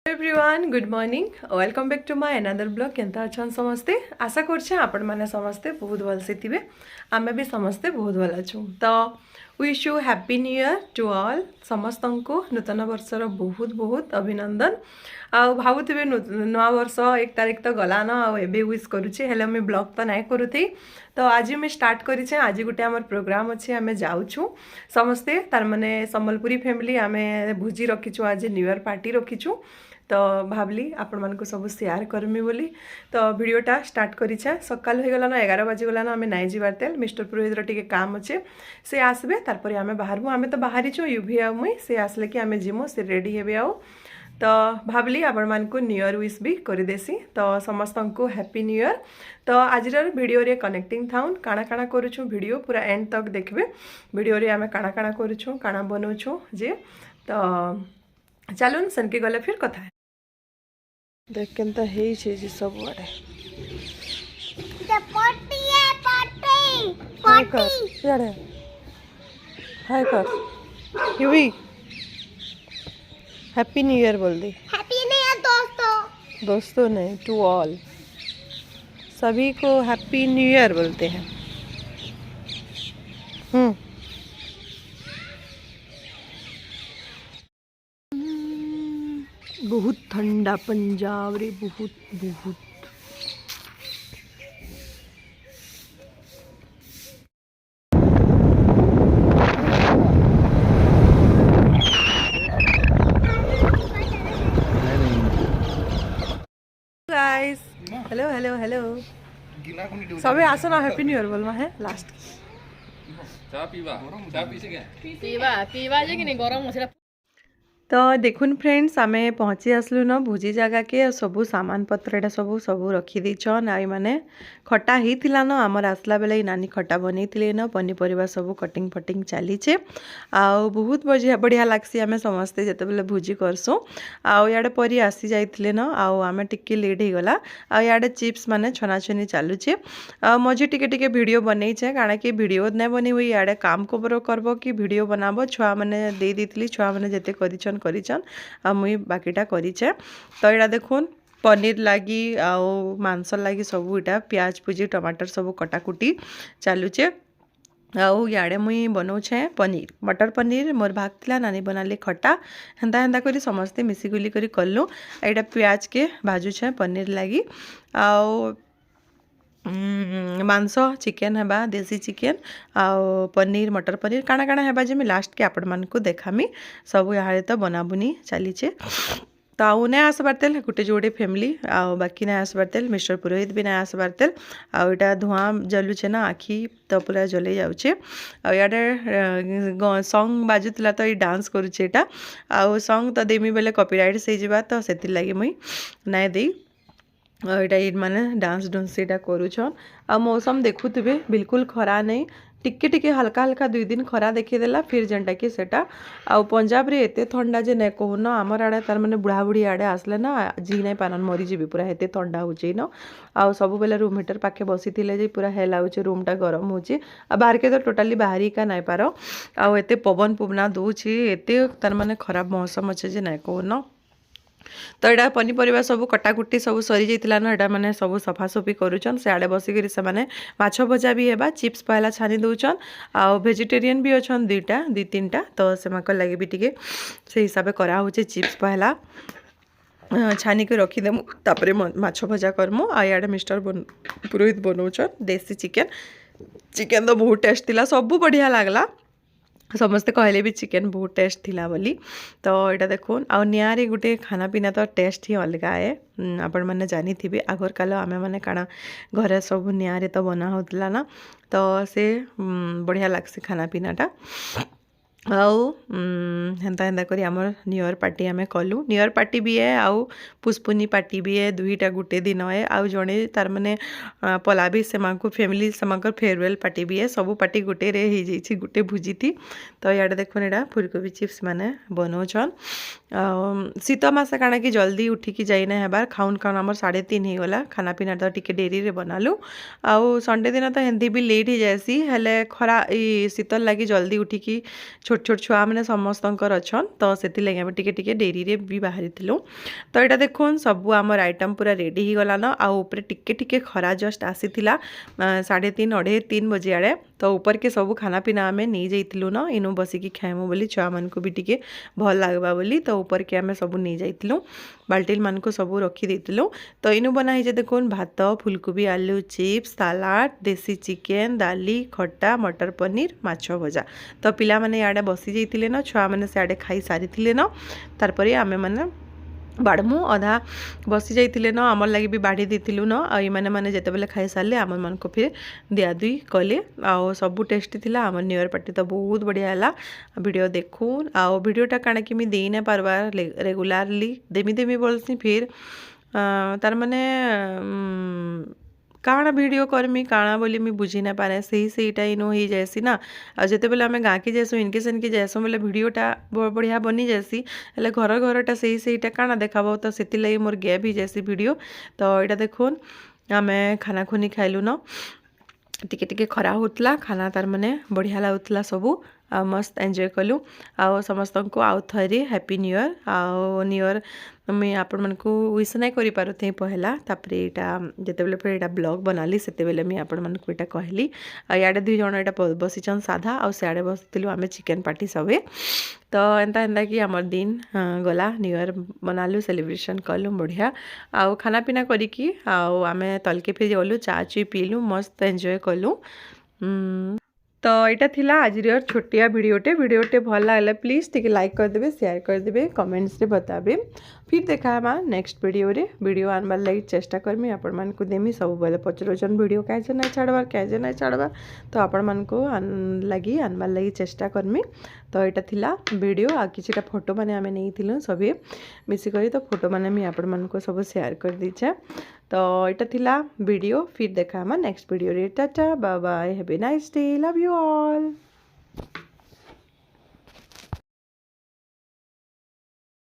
Everyone good morning welcome back to my another blog केनता अच्छा समस्ते आशा करछे आपण माने समस्ते बहुत भल से थिबे आमे भी समस्ते बहुत भल अछु तो wish you happy new year to all समस्त को नूतन वर्षर बहुत बहुत अभिनंदन आ भावुथिबे नवा वर्ष 1 तारिख तो गलान आबे विश करूचे हेले मैं ब्लॉग तो नहीं करूथी तो आज मैं स्टार्ट करिछे आज गोटे आमर प्रोग्राम अच्छे आमे जाउछु समस्ते तार माने संबलपुरी फैमिली आमे भुजी रखिछु आज न्यू ईयर पार्टी रखिछु तो भावली आपण मानक सब शेयर करमी बोली तो वीडियोटा स्टार्ट करिछे सकाल हो गलान 11 बाजी गलान आमे नाइ जिबार तेल मिस्टर पुरोहित टिके काम अच्छे से आसबे तार परे आमे बाहरबु आमे तो बाहरी छु युभी आ मुई से आसले कि आमे जिमु से रेडी हेबे आउ तो भावली आपण मानक न्यू ईयर विश भी कर देसी तो समस्त को हैप्पी न्यू ईयर तो आज वीडियो रे कनेक्टिंग थाउन काना काना करूछु वीडियो पूरा एंड तक देखबे वीडियो रे आमे काना काना करूछु काना बनौछु जे तो चलून सनके गले फिर कथा है देख केनता हे छे जी सब आड़े पार्टी है पार्टी यारे हाय कर युवी हैप्पी न्यू ईयर बोल दी हैप्पी न्यू ईयर दोस्तों दोस्तों नहीं टू ऑल सभी को हैप्पी न्यू ईयर बोलते हैं बहुत ठंडा पंजाब रे बहुत बहुत गाइस हेलो हेलो हेलो सबे आसो ना हैप्पी न्यू ईयर बोलमा है लास्ट चा पीवा चा पीसे क्या पीवा पीवा जे कि नहीं गरम मसला तो देखुन फ्रेंड्स आमे पहुँची आसलु न भोजी जगह के सबू सामान पत्र एटा सबू सबू रखी देछन आई माने खटा हिथिला न हमर आसला बेले नानी खटा बनैतिले न पनीपरिबा सबू कटिंग फटिंग चली छे आ बहुत बढ़िया लागसी आमे समस्ते जते बेले भोजी करसु आ याडे परी आसी जाइतिले न आ आमे टिके लेट हे गला आ याडे चिप्स माने छना छनी चालू छे आ मजे टिके टिके वीडियो बनै छे काना कि वीडियो नै बनी हुई याडे काम कोबरो करबो कि वीडियो बनाबो छुआ माने दे दितली छुआ माने जते करिछन आ मुई बाकीटा करिछे तो एटा देखुन पनीर लगी आउ मांस लगी सब इटा प्याज पूजी टमाटर सब कटाकुटी चालूचे आउ याडे मुई बनाऊे पनीर मटर पनीर मोर भाग थिला नानी बनाले खटा हेन्ता हेन्ता करी समस्ते मिसिगुली करी कलु एटा प्याज के भाजुछे पनीर लगी आउ मांस चिकेन हेबा देसी चिकेन आउ पनीर मटर पनीर काना काना हेबा जे मैं लास्ट के आपण मान को देखामी सब यहाँ तो बनाबुनी चली तो आउ नहीं आसबार तेल गोटे जोड़े फैमिली आउ बाकी नहीं आसबार तेल मिस्टर पुरोहित भी नहीं आसबार तेल आउ इटा धुआं जलुचे ना आखि तो पूरा जले जाऊे आड़े सॉन्ग बाजुला तो ये डांस करुचे एटा आउ सॉन्ग तो देमी बेले कॉपीराइट से जावा तो से लगी मुई नहीं दे यहाँ माने डांस डुंस यहाँ करुछन आ मौसम देखुवे बिल्कुल खरा नहीं टिके टिके हल्का हल्का 2 दिन खरा देखीदेला फिर जेनटा कि सेटा आ पंजाब रे एते ठंडा जे नहीं कहून आमर आड़े तार माने बुढ़ा बुढ़ी आड़े आसले ना जी नहीं पारन मरीजी पूरा एते ठंडा होचे न आ सब बेले रूम हीटर पाखे बसी थिले जे पूरा हेला होचे रूम टा गरम होचे आ बाहर के तो टोटाली बाहरी का नहीं पार आ एते पवन पुबना दूची एते तार माने खराब मौसम अच्छे जे नहीं कहून तो यहाँ पनीपरिया सब कटाकुटी सब सरी जाइला ना यहाँ मैंने सब सफासफी करुचन से आड़े बसिक से मैंने माछ भजा भी है चिप्स पहला छानी दौन आ वेजिटेरियन भी अच्छा 2-3टा तो से लगे भी टे से हिसाब से कराऊे चिप्स पहला छानी के रखीदेमु तापर माछ भजा करमु आ इे मिस्टर पुरोहित बनाऊन देसी चिकेन तो बहुत टेस्ट थिला सब बढ़िया लगला समस्ते कहले भी चिकेन बहुत टेस्ट थिला बोली तो यहाँ देखुन आ निआरे गोटे खाना पीना तो टेस्ट ही अलग है आपण मैंने जानी थी आगर काल आमे मैंने काना घरे सब निआरे तो बना होता ना तो से बढ़िया लगसी खाना पीनाटा आउ हेन्ता हेन्ता करी आमर न्यू ईयर पार्टी आमे कलु न्यू ईयर पार्टी भी है आउ पुष्पुनी पार्टी भी है 2टा गुटे दिन है आउ जड़े तार माने पला भी से फैमिली से फेयरवेल पार्टी भी है सब पार्टी गुटे रे हो जाइए गुटे भुजी थी तो याडे देखो यहाँ फुलकोबी चिप्स माने बनाऊन शीत मासे काଣା कि जल्दी उठिकी जाइना हेबार खाउन खाउन आमर 3:30 हो गला खाना पीना तो टिके डेरी रे बनालु आउ संडे दिन तो हेंदी भी लेट हो जाएसी हेले खरा शीतल लगी जल्दी उठिकी छोट छोट छुआ मैंने समस्तंकर अछन तो से लगे आम टिके डेरी रे भी बाहरी थिलु। तो यहाँ देखुन सबू आमर आइटम पूरा रेडी हो गलान आउ ऊपर टिके टिके खरा जस्ट आसीथिला 3:30 2:30 बजे आड़े। तो ऊपर के सब खाना पीना आम नहीं जाइलु न इनु बसिकी खाइमु बोली छुआ मान को भी टिके भल लगवा बोली। तो ऊपर के आम सब नहीं जाइलु बाल्टीन मान को सब रखी देइलु। तो इनु बनाई जे देखुन भात फुलकोबी आलू चिप्स सलाड देसी चिकेन दाली खट्टा मटर पनीर माछ भजा। तो पिला माने याडे बसी जाइतिले न छुआ माने से आडे खाई सारिथिले न तार परे आमे माने बाड़मु अधा बसी जाइतिले न आमर लगी भी बाढ़ी देथिलु न आ माने माने जेते बेले खाई सारले आमर मन को फिर दिया दुई कले आ सब टेस्टी थिला। आमर न्यू ईयर पार्टी तो बहुत बढ़िया है। वीडियो देखुन आ वीडियोटा काना कि मी देई ना पारबा रेगुलरली देमी देमी बोलसी फिर तार माने काଣା वीडियो करमी काଣା बोली मी बुझी ना पारे सहीटा इनो ही जैसी ना आ जेते बेले आमे गाँकी जाएसु इनके सेनके जाएसु बोले वीडियोटा बढ़िया बनी जाएसी हेले घर घरटा सहीटा काଣା देखाबो तो सेति लगी मोर गैप ही जैसी वीडियो। तो यहाँ देखुन आमे खाना खुनी खाइलु न टिके टिके खरा होतला खाना तार माने बढ़िया लागुतला सबू आ मस्त एंजॉय कलु आ समस्त को आउ थरी हैप्पी न्यू ईयर आ न्यू ईयर मुझे आपण मन को विश नहीं करि पारुथे पहला तापरे एटा जेते बेले फिर एटा ब्लॉग बनाली सेते बेले मी आपण मन को एटा कहली आ याडे दुई जण एटा बसिचन साधा आ सियाडे बसतिलु आमे चिकन पार्टी सबे। तो एंता कि हमर दिन गला न्यू ईयर मनालु सेलिब्रेशन कलु बढ़िया आ खाना पीना करिकी आ आमे तलके फिर गलु चा ची पीलु मस्त एंजॉय कलु। तो यहाँ थिला आज छोटिया वीडियोटे भल लगे प्लीज टिके लाइक करदे शेयर करदे कमेंट्स रे बताबे। फिर देखा नेक्स्ट वीडियो आनबार लगी चेष्टा करमी आपण मान को देमी सब बेले पचरोचन वीडियो कैसे नहीं छाड़बार तो आपण मान को लगी आनबार लगी चेष्टा करमी। तो यहाँ थिला वीडियो आ किछिटा फोटो माने आमे नहीं थिलु सभी मिसिक तो फोटो माने मी आपण मान को सब शेयर कर दीछे। तो यहाँ थिला वीडियो फिर देखा नेक्स्ट वीडियो रे tata bye bye have a nice day love you all.